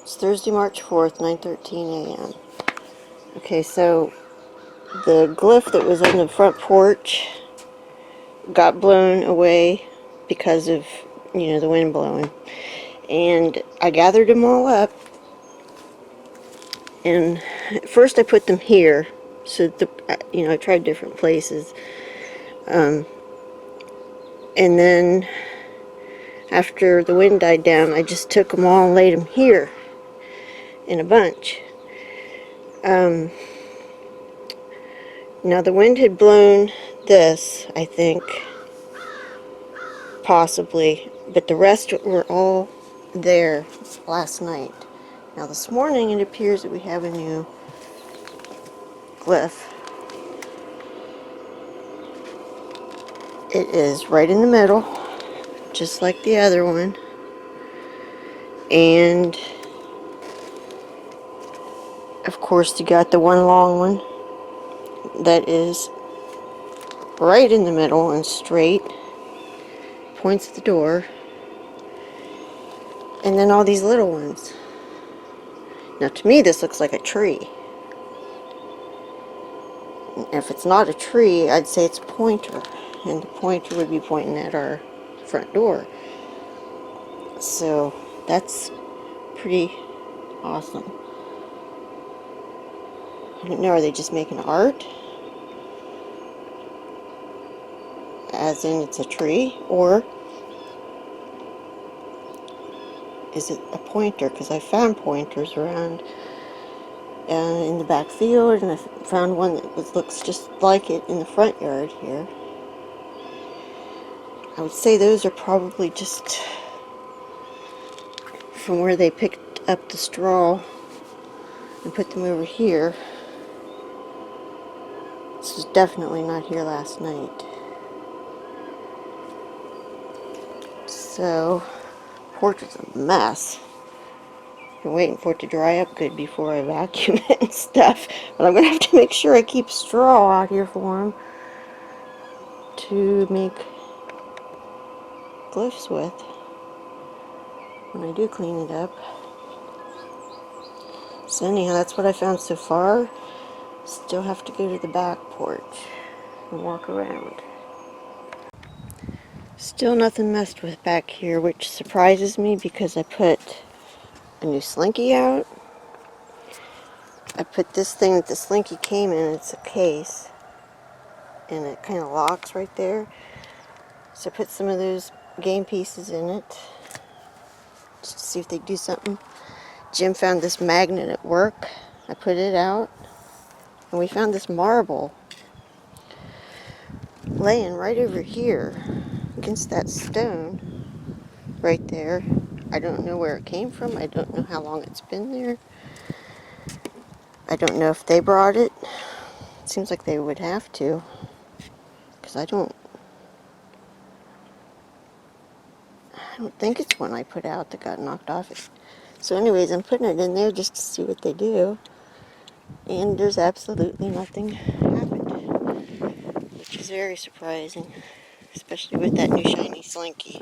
It's Thursday, March 4th, 9:13 a.m. Okay, so the glyph that was on the front porch got blown away because of, the wind blowing. And I gathered them all up, and at first I put them here. So, I tried different places. And then after the wind died down, I just took them all and laid them here in a bunch. Now the wind had blown this, I think, possibly, but the rest were all there last night. Now this morning it appears that we have a new glyph. It is right in the middle, just like the other one. And of course you got the one long one that is right in the middle and straight, points at the door, and then all these little ones. Now to me this looks like a tree. If it's not a tree, I'd say it's a pointer, and the pointer would be pointing at our front door. So that's pretty awesome. I don't know, are they just making art? As in it's a tree? Or is it a pointer? Because I found pointers around in the back field, and I found one that looks just like it in the front yard here. I would say those are probably just from where they picked up the straw and put them over here. This was definitely not here last night. So, porch is a mess. Been waiting for it to dry up good before I vacuum it and stuff. But I'm going to have to make sure I keep straw out here for them to make glyphs with when I do clean it up. So anyhow, that's what I found so far. Still have to go to the back porch and walk around. Still nothing messed with back here, which surprises me because I put a new slinky out. I put this thing that the slinky came in, it's a case, and it kind of locks right there. So I put some of those game pieces in it just to see if they do something. Jim found this magnet at work. I put it out, and we found this marble laying right over here against that stone right there. I don't know where it came from. I don't know how long it's been there. I don't know if they brought it. It seems like they would have to, because I don't think it's one I put out that got knocked off. So anyways, I'm putting it in there just to see what they do. And there's absolutely nothing happened, which is very surprising, especially with that new shiny slinky.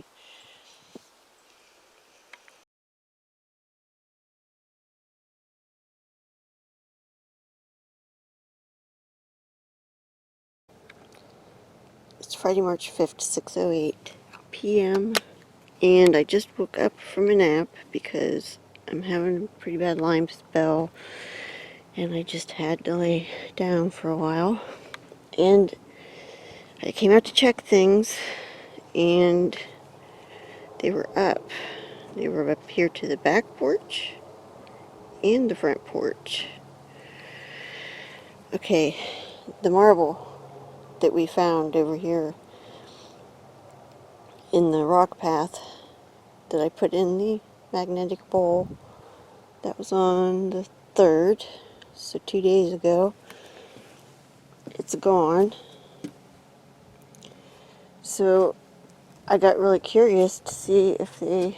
It's Friday, March 5th, 6:08 p.m. And I just woke up from a nap because I'm having a pretty bad Lyme spell, and I just had to lay down for a while. And I came out to check things, and they were up. They were up here to the back porch and the front porch. Okay, the marble that we found over here in the rock path that I put in the magnetic bowl, that was on the 3rd, so 2 days ago. It's gone. So I got really curious to see if they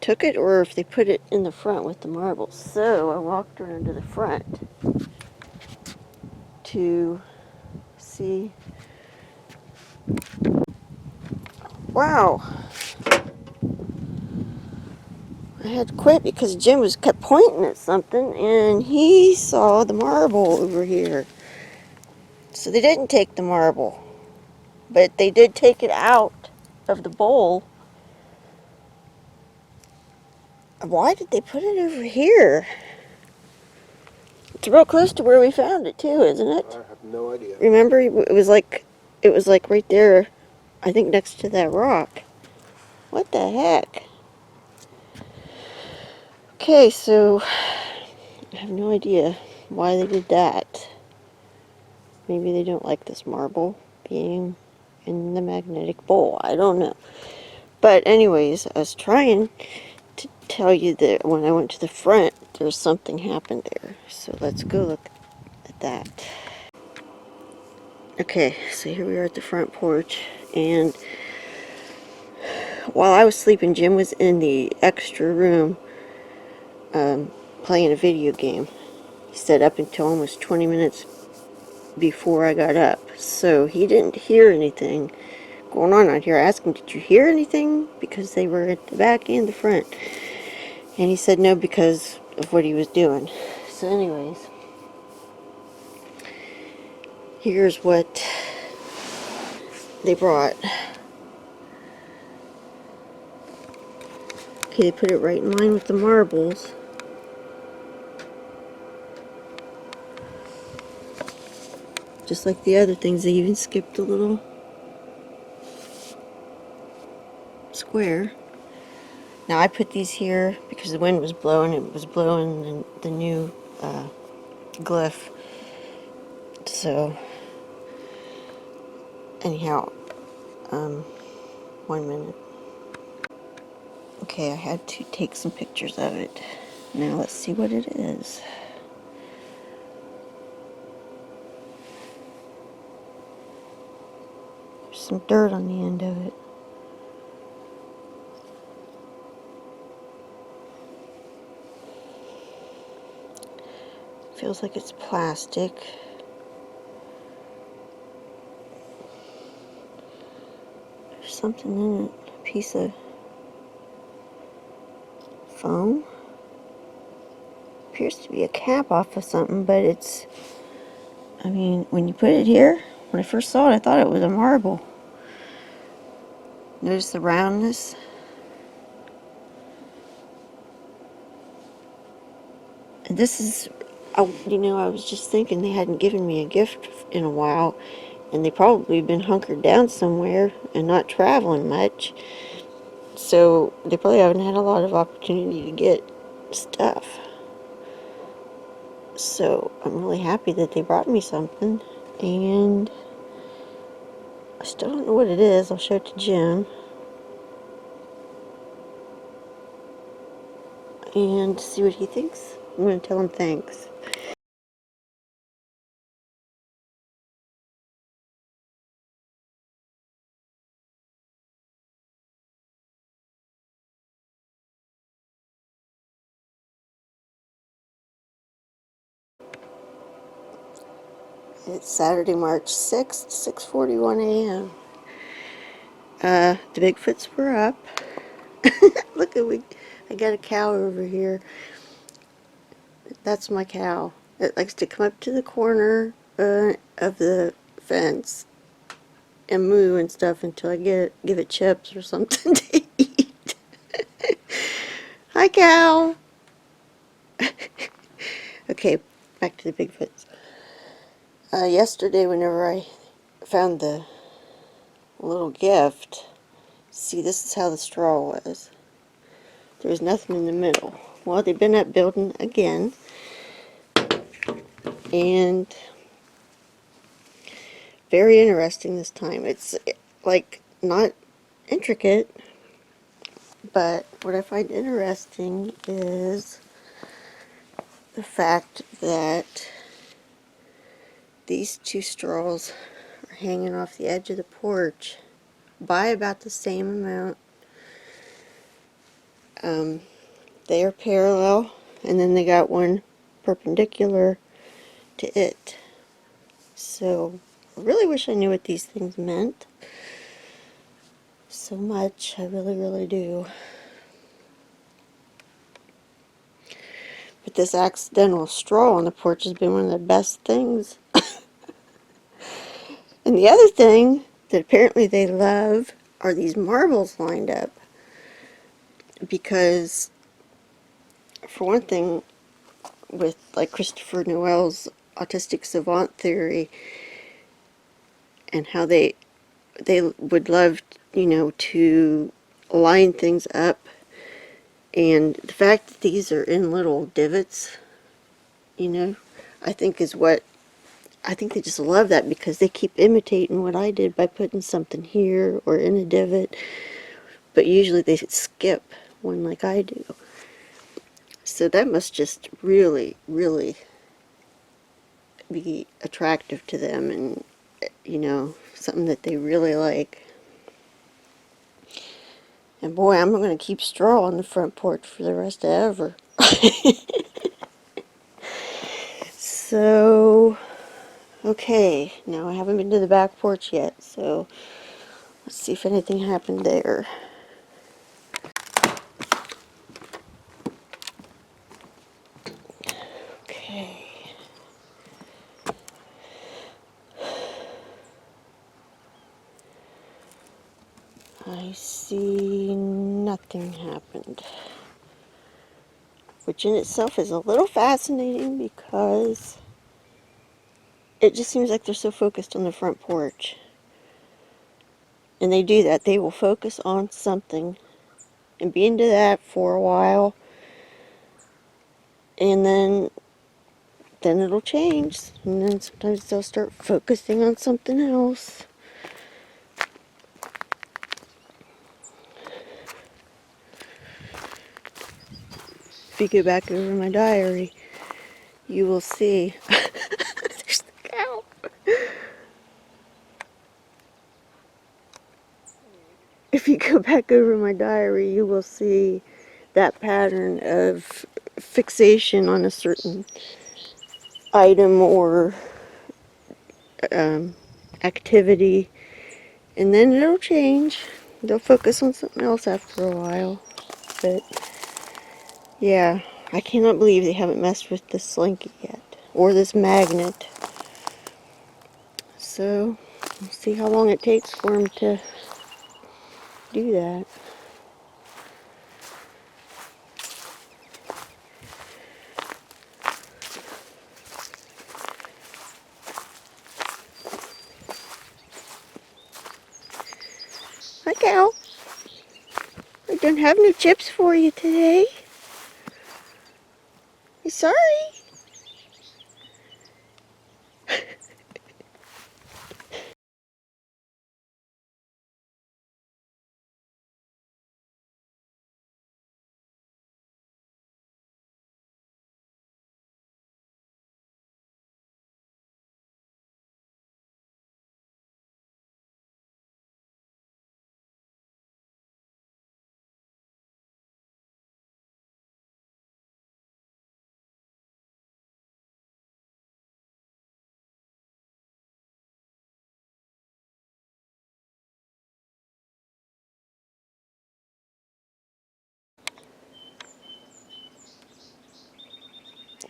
took it or if they put it in the front with the marbles. So I walked around to the front to see. Wow, I had to quit because Jim was kept pointing at something and he saw the marble over here. So they didn't take the marble, but they did take it out of the bowl. Why did they put it over here? It's real close to where we found it too, isn't it? I have no idea. Remember, it was like right there, I think next to that rock. What the heck? Okay, so I have no idea why they did that. Maybe they don't like this marble being in the magnetic bowl. I don't know. But anyways, I was trying to tell you that when I went to the front, there's something happened there. So let's go look at that. Okay, so here we are at the front porch, and while I was sleeping, Jim was in the extra room playing a video game. He stayed up until almost 20 minutes before I got up, so he didn't hear anything going on out here. I asked him, did you hear anything? Because they were at the back and the front. And he said no because of what he was doing. So anyways, here's what they brought. Okay, they put it right in line with the marbles. Just like the other things, they even skipped a little square. Now I put these here because the wind was blowing. It was blowing the new glyph. So anyhow, 1 minute. Okay, I had to take some pictures of it. Now let's see what it is. There's some dirt on the end of it. Feels like it's plastic. There's something in it. A piece of foam. Appears to be a cap off of something, but it's... I mean, when you put it here, when I first saw it, I thought it was a marble. Notice the roundness? And this is... you know, I was just thinking they hadn't given me a gift in a while, and they probably been hunkered down somewhere and not traveling much. So they probably haven't had a lot of opportunity to get stuff. So I'm really happy that they brought me something, and I still don't know what it is. I'll show it to Jim and see what he thinks. I'm going to tell him thanks. It's Saturday, March 6th, 6:41 a.m. The Bigfoots were up. Look at I got a cow over here. That's my cow. It likes to come up to the corner of the fence and moo and stuff until I give it chips or something to eat. Hi, cow. Okay, back to the Bigfoots. Yesterday, whenever I found the little gift, see, this is how the straw was. There's nothing in the middle. Well, they've been up building again, and very interesting this time. It's like not intricate, but what I find interesting is the fact that these two straws are hanging off the edge of the porch by about the same amount. They are parallel, and then they got one perpendicular to it. So I really wish I knew what these things meant so much. I really, really do. But this accidental straw on the porch has been one of the best things. And the other thing that apparently they love are these marbles lined up. Because, for one thing, with like Christopher Noel's autistic savant theory and how they would love, to line things up, and the fact that these are in little divots, I think is what I think they just love that, because they keep imitating what I did by putting something here or in a divot, but usually they skip one like I do. So that must just really, really be attractive to them, and something that they really like. And boy, I'm going to keep straw on the front porch for the rest of ever. So, okay, now I haven't been to the back porch yet, so let's see if anything happened there. Okay. I see nothing happened. Which in itself is a little fascinating, because it just seems like they're so focused on the front porch. And they do that. They will focus on something and be into that for a while. And then it'll change. And then sometimes they'll start focusing on something else. If you go back over my diary, you will see. There's the cow. If you go back over my diary, you will see that pattern of fixation on a certain item or activity, and then it'll change. They'll focus on something else after a while. But yeah, I cannot believe they haven't messed with this slinky yet, or this magnet. So we'll see how long it takes for them to do that. Hi, cow. I don't have no chips for you today. I'm sorry.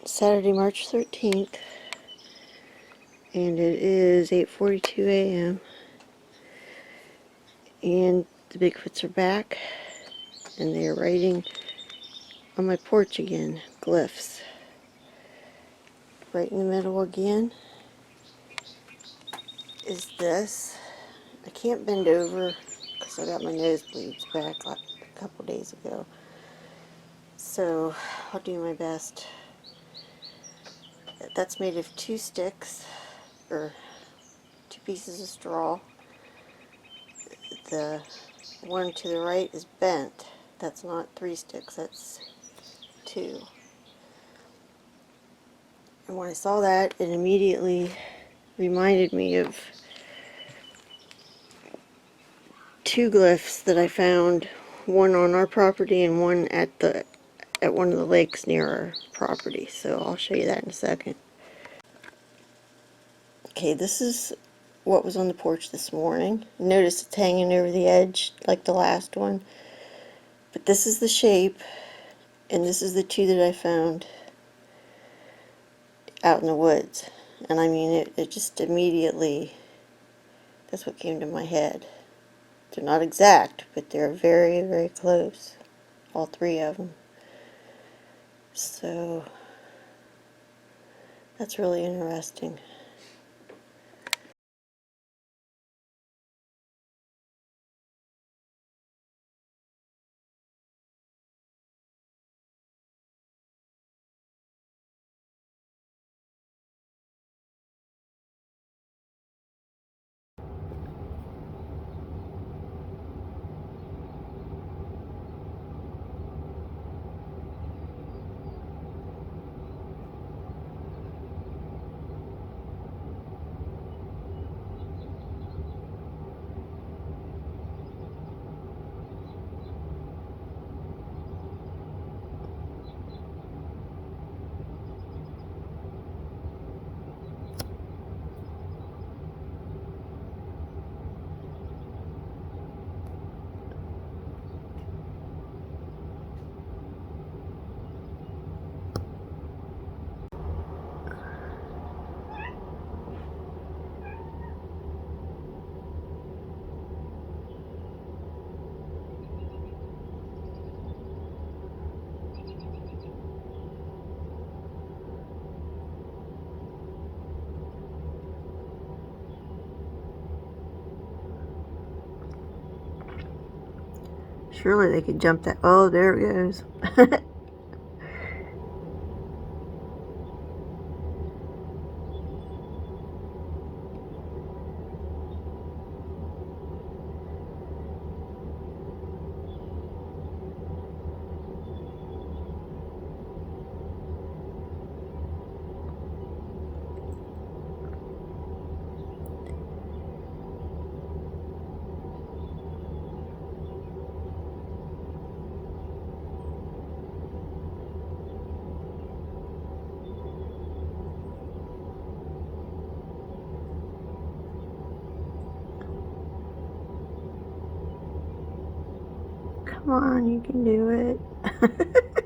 Saturday, March 13th, and it is 8:42 a.m. and the Bigfoots are back, and they are writing on my porch again, glyphs. Right in the middle again is this. I can't bend over because I got my nosebleeds back like a couple days ago, so I'll do my best. That's made of 2 sticks, or 2 pieces of straw. The one to the right is bent. That's not 3 sticks, that's 2. And when I saw that, it immediately reminded me of 2 glyphs that I found, one on our property and one at one of the lakes near our property. So I'll show you that in a second. Okay, this is what was on the porch this morning. Notice it's hanging over the edge like the last one. But this is the shape, and this is the 2 that I found. out in the woods. And I mean, it just immediately, that's what came to my head. They're not exact, but they're very, very close. All three of them. So, that's really interesting. Surely they could jump that. Oh, there it goes. Come on, you can do it.